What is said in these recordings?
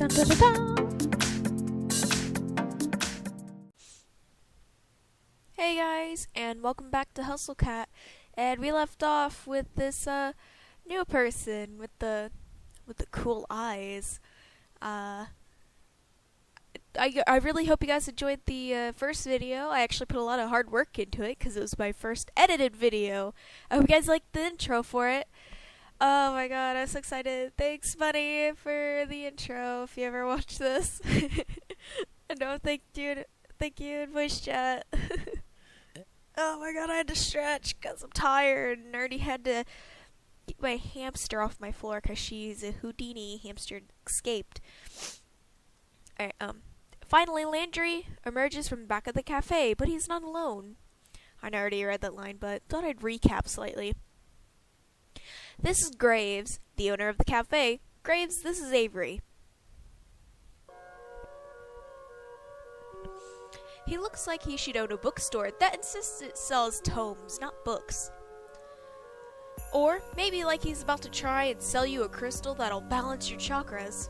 Dun, dun, dun, dun. Hey guys, and welcome back to Hustle Cat. And we left off with this new person with the cool eyes. I really hope you guys enjoyed the first video. I actually put a lot of hard work into it because it was my first edited video. I hope you guys liked the intro for it. Oh my god, I'm so excited. Thanks, Bunny, for the intro if you ever watch this. And no, thank you in voice chat. Oh my god, I had to stretch because I'm tired and I already had to get my hamster off my floor because she's a Houdini hamster escaped. Alright, finally Landry emerges from the back of the cafe, but he's not alone. I already read that line, but thought I'd recap slightly. This is Graves, the owner of the cafe. Graves, this is Avery. He looks like he should own a bookstore that insists it sells tomes, not books. Or maybe like he's about to try and sell you a crystal that'll balance your chakras.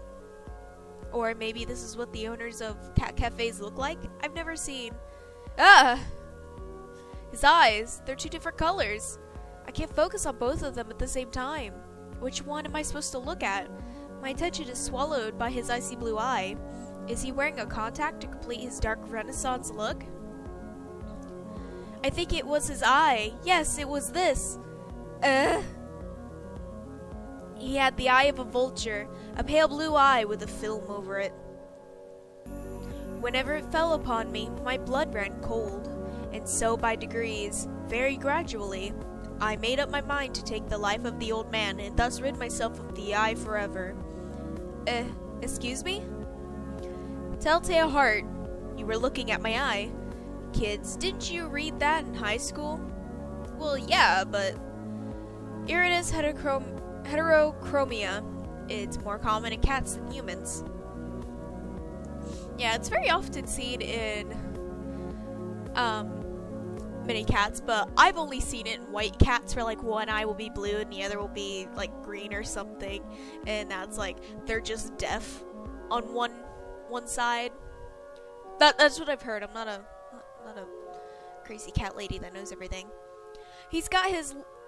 Or maybe this is what the owners of cat cafes look like. I've never seen. His eyes, they're two different colors. I can't focus on both of them at the same time. Which one am I supposed to look at? My attention is swallowed by his icy blue eye. Is he wearing a contact to complete his dark Renaissance look? I think it was his eye. Yes, it was this. He had the eye of a vulture, a pale blue eye with a film over it. Whenever it fell upon me, my blood ran cold, and so by degrees, very gradually, I made up my mind to take the life of the old man and thus rid myself of the eye forever. Excuse me? Telltale Heart, you were looking at my eye. Kids, didn't you read that in high school? Well, yeah, but Iridis heterochromia. It's more common in cats than humans. Yeah, it's very often seen in many cats, but I've only seen it in white cats where like one eye will be blue and the other will be like green or something, and that's like they're just deaf on one side. That's what I've heard. I'm not a crazy cat lady that knows everything. He's got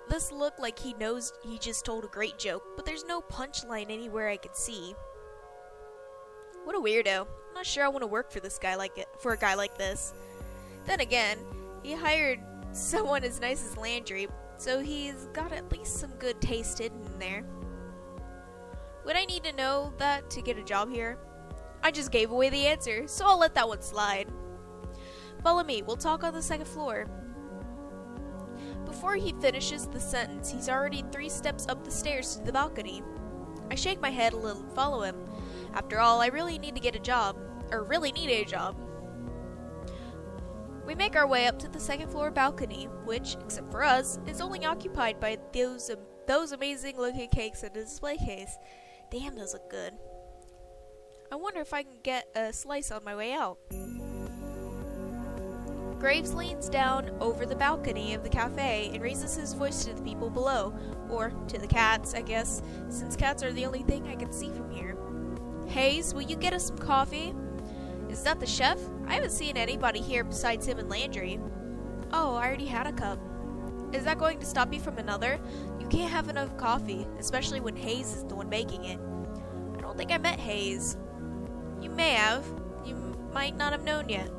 this look like he knows he just told a great joke, but there's no punchline anywhere I can see. What a weirdo. I'm not sure I want to work for a guy like this. Then again, he hired someone as nice as Landry, so he's got at least some good taste hidden in there. Would I need to know that to get a job here? I just gave away the answer, so I'll let that one slide. Follow me, we'll talk on the second floor. Before he finishes the sentence, he's already 3 steps up the stairs to the balcony. I shake my head a little and follow him. After all, I really need a job. We make our way up to the second floor balcony, which, except for us, is only occupied by those amazing looking cakes in a display case. Damn, those look good. I wonder if I can get a slice on my way out. Graves leans down over the balcony of the cafe and raises his voice to the people below, or to the cats, I guess, since cats are the only thing I can see from here. Hayes, will you get us some coffee? Is that the chef? I haven't seen anybody here besides him and Landry. Oh, I already had a cup. Is that going to stop you from another? You can't have enough coffee, especially when Hayes is the one making it. I don't think I met Hayes. You may have. You might not have known yet.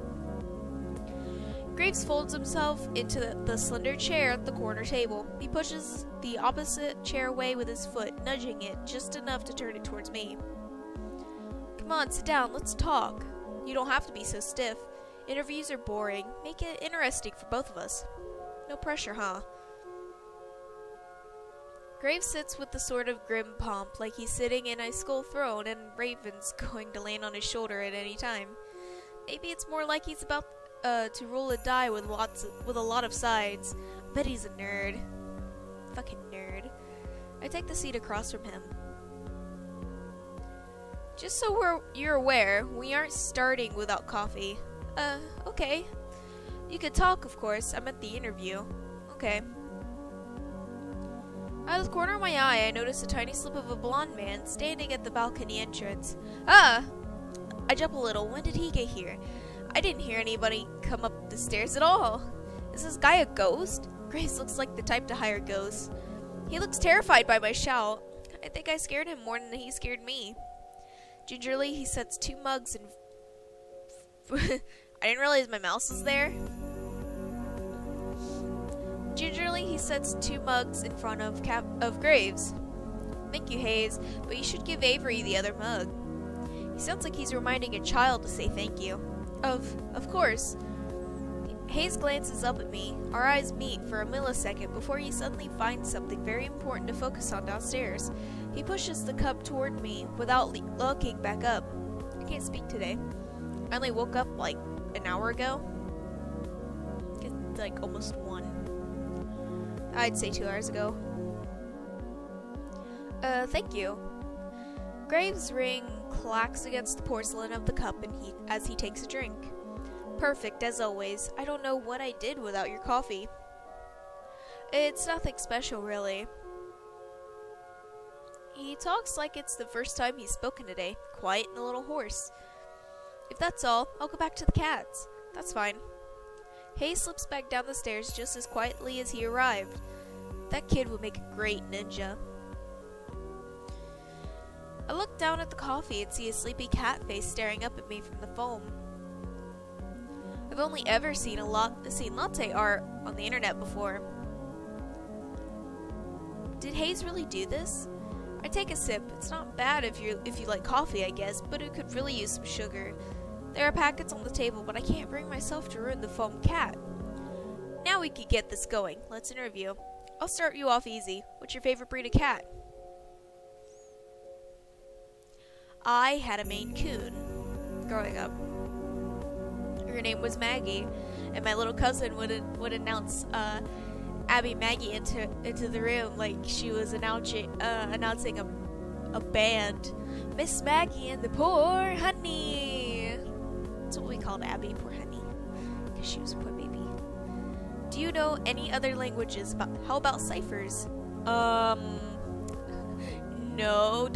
Graves folds himself into the slender chair at the corner table. He pushes the opposite chair away with his foot, nudging it just enough to turn it towards me. Come on, sit down, let's talk. You don't have to be so stiff. Interviews are boring. Make it interesting for both of us. No pressure, huh? Graves sits with the sort of grim pomp, like he's sitting in a skull throne and Raven's going to land on his shoulder at any time. Maybe it's more like he's about to roll a die with a lot of sides. I bet he's a nerd. Fucking nerd. I take the seat across from him. Just so you're aware, we aren't starting without coffee. Okay. You could talk, of course. I meant the interview. Okay. Out of the corner of my eye, I noticed a tiny slip of a blonde man standing at the balcony entrance. Ah! I jump a little. When did he get here? I didn't hear anybody come up the stairs at all. Is this guy a ghost? Grace looks like the type to hire ghosts. He looks terrified by my shout. I think I scared him more than he scared me. Gingerly, he sets 2 mugs and... I didn't realize my mouse was there. Gingerly, he sets 2 mugs in front of Graves. Thank you, Hayes, but you should give Avery the other mug. He sounds like he's reminding a child to say thank you. Of course. Hayes glances up at me. Our eyes meet for a millisecond before he suddenly finds something very important to focus on downstairs. He pushes the cup toward me without looking back up. I can't speak today. I only woke up like an hour ago. It's like almost 1. I'd say 2 hours ago. Thank you. Graves' ring clacks against the porcelain of the cup as he takes a drink. Perfect, as always. I don't know what I did without your coffee. It's nothing special, really. He talks like it's the first time he's spoken today, quiet and a little hoarse. If that's all, I'll go back to the cats. That's fine. Hayes slips back down the stairs just as quietly as he arrived. That kid would make a great ninja. I look down at the coffee and see a sleepy cat face staring up at me from the foam. I've only ever seen latte art on the internet before. Did Hayes really do this? I take a sip. It's not bad if you like coffee, I guess, but it could really use some sugar. There are packets on the table, but I can't bring myself to ruin the foam cat. Now we could get this going. Let's interview. I'll start you off easy. What's your favorite breed of cat? I had a Maine Coon growing up. Her name was Maggie, and my little cousin would announce Abby Maggie into the room like she was announcing a band. Miss Maggie and the Poor Honey. That's what we called Abby, Poor Honey, because she was a poor baby. Do you know any other languages? How about ciphers? No. ...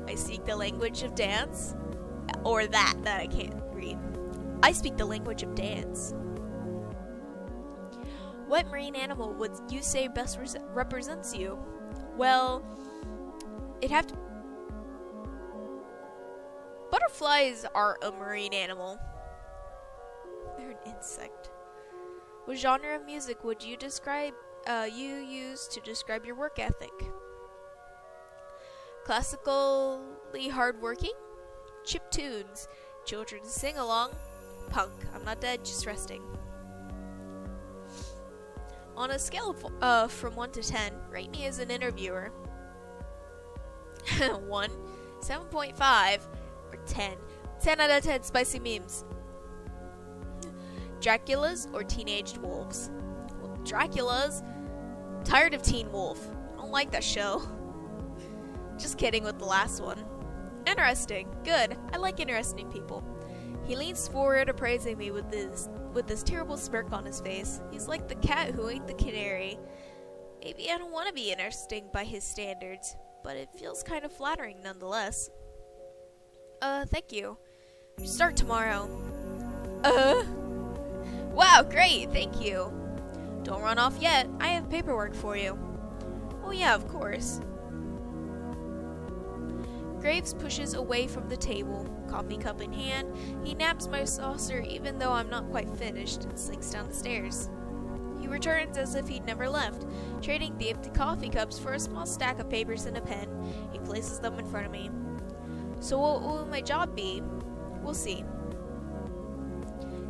I speak the language of dance, or that I can't read. I speak the language of dance. What marine animal would you say best represents you? Well, it'd have to... Butterflies are a marine animal. They're an insect. What genre of music would you use to describe your work ethic? Classically hardworking? Chip tunes. Children sing along. Punk. I'm not dead, just resting. On a scale of from 1 to 10, rate me as an interviewer. 1, 7.5, or 10. 10 out of 10 spicy memes. Draculas or teenaged wolves? Well, Draculas. Tired of Teen Wolf. I don't like that show. Just kidding with the last one. Interesting. Good. I like interesting people. He leans forward, appraising me with this terrible smirk on his face. He's like the cat who ate the canary. Maybe I don't want to be interesting by his standards, but it feels kind of flattering nonetheless. Thank you. Start tomorrow. Wow, great, thank you. Don't run off yet. I have paperwork for you. Oh yeah, of course. Graves pushes away from the table, coffee cup in hand. He naps my saucer even though I'm not quite finished and slinks down the stairs. He returns as if he'd never left, trading the empty coffee cups for a small stack of papers and a pen. He places them in front of me. So what will my job be? We'll see.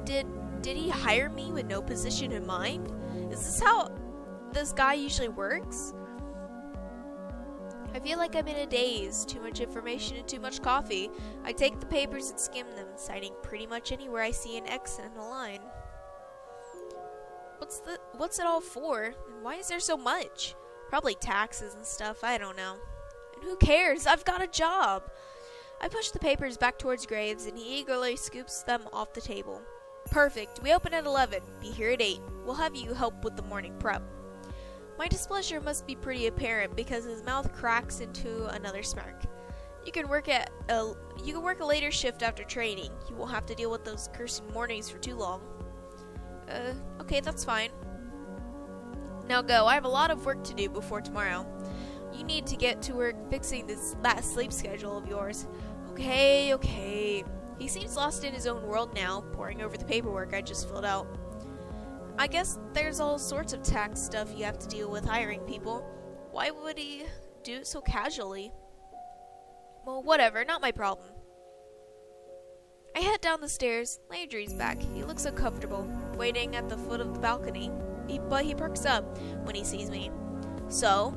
Did he hire me with no position in mind? Is this how this guy usually works? I feel like I'm in a daze. Too much information and too much coffee. I take the papers and skim them, signing pretty much anywhere I see an X and a line. What's it all for? And why is there so much? Probably taxes and stuff, I don't know. And who cares? I've got a job! I push the papers back towards Graves and he eagerly scoops them off the table. Perfect. We open at 11. Be here at 8. We'll have you help with the morning prep. My displeasure must be pretty apparent because his mouth cracks into another smirk. You can work a later shift after training. You won't have to deal with those cursed mornings for too long. Okay, that's fine. Now go. I have a lot of work to do before tomorrow. You need to get to work fixing that sleep schedule of yours. Okay. He seems lost in his own world now, poring over the paperwork I just filled out. I guess there's all sorts of tax stuff you have to deal with hiring people. Why would he do it so casually? Well, whatever, not my problem. I head down the stairs. Landry's back. He looks uncomfortable, waiting at the foot of the balcony. But he perks up when he sees me. So,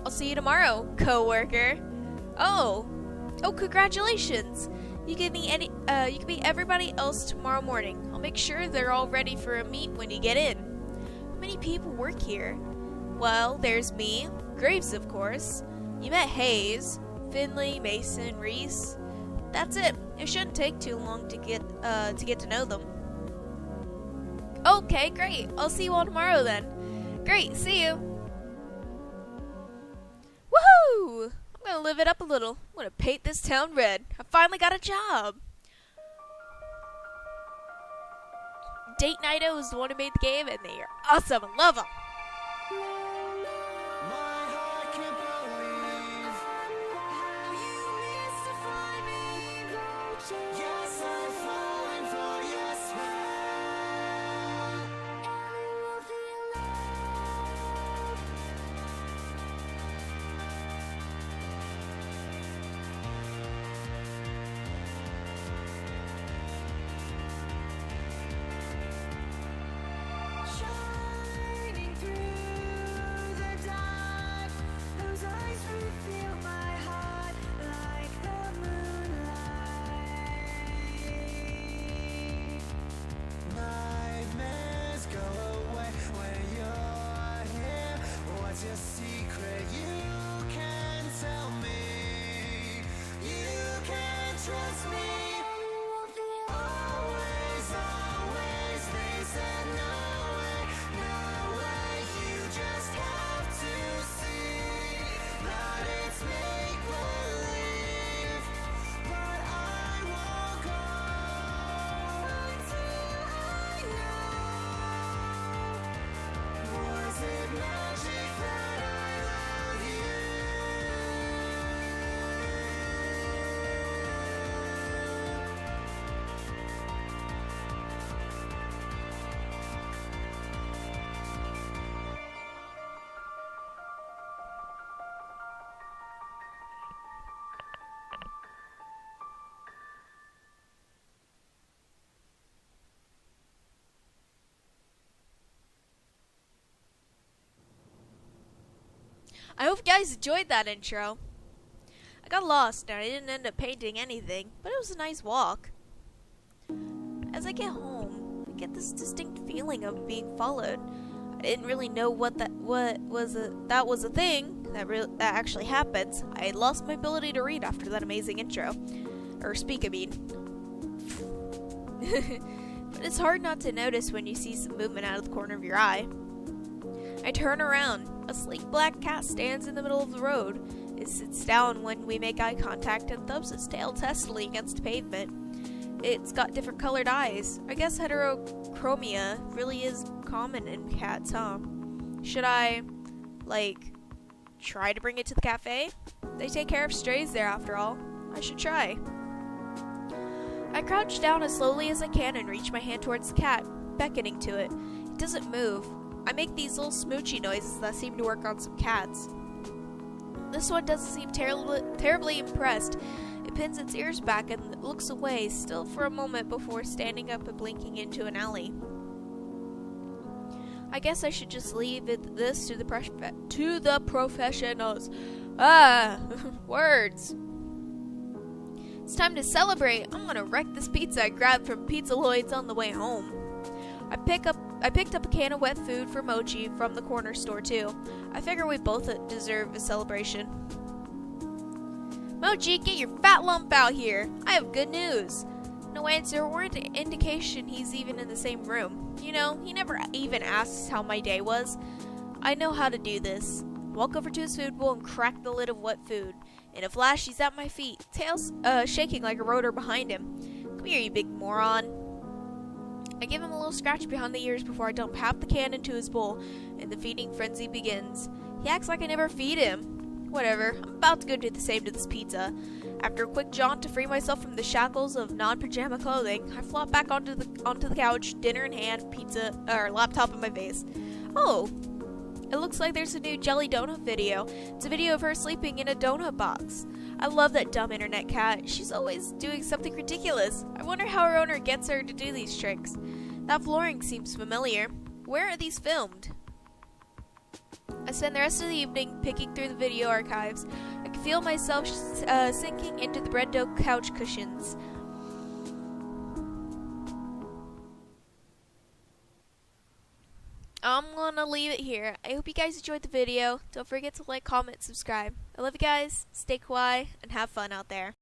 I'll see you tomorrow, co-worker. Oh, congratulations! You can meet everybody else tomorrow morning. I'll make sure they're all ready for a meet when you get in. How many people work here? Well, there's me, Graves, of course. You met Hayes, Finley, Mason, Reese. That's it. It shouldn't take too long to get to know them. Okay, great. I'll see you all tomorrow then. Great, see you. Woohoo! I'm gonna live it up a little. I'm gonna paint this town red. I finally got a job. Date Nighto is the one who made the game, and they are awesome. I love them. I hope you guys enjoyed that intro. I got lost and I didn't end up painting anything, but it was a nice walk. As I get home, I get this distinct feeling of being followed. I didn't really know that was a thing that actually happens. I lost my ability to read after that amazing intro. Or speak, I mean. But it's hard not to notice when you see some movement out of the corner of your eye. I turn around. A sleek black cat stands in the middle of the road. It sits down when we make eye contact and thumps its tail testily against the pavement. It's got different colored eyes. I guess heterochromia really is common in cats, huh? Should I, try to bring it to the cafe? They take care of strays there after all. I should try. I crouch down as slowly as I can and reach my hand towards the cat, beckoning to it. It doesn't move. I make these little smoochy noises that seem to work on some cats. This one doesn't seem terribly impressed. It pins its ears back and looks away, still for a moment before standing up and blinking into an alley. I guess I should just leave this to the professionals. Words. It's time to celebrate. I'm gonna wreck this pizza I grabbed from Pizza Lloyd's on the way home. I picked up a can of wet food for Mochi from the corner store too. I figure we both deserve a celebration. Mochi, get your fat lump out here. I have good news. No answer or indication he's even in the same room. You know, he never even asks how my day was. I know how to do this. Walk over to his food bowl and crack the lid of wet food. In a flash, he's at my feet, tails shaking like a rotor behind him. Come here, you big moron. I give him a little scratch behind the ears before I dump half the can into his bowl, and the feeding frenzy begins. He acts like I never feed him. Whatever, I'm about to go do the same to this pizza. After a quick jaunt to free myself from the shackles of non-pajama clothing, I flop back onto the couch, dinner in hand, laptop in my face. Oh, it looks like there's a new Jelly Donut video. It's a video of her sleeping in a donut box. I love that dumb internet cat. She's always doing something ridiculous. I wonder how her owner gets her to do these tricks. That flooring seems familiar. Where are these filmed? I spend the rest of the evening picking through the video archives. I can feel myself sinking into the red dough couch cushions. I'm gonna leave it here. I hope you guys enjoyed the video. Don't forget to like, comment, subscribe. I love you guys. Stay kawaii and have fun out there.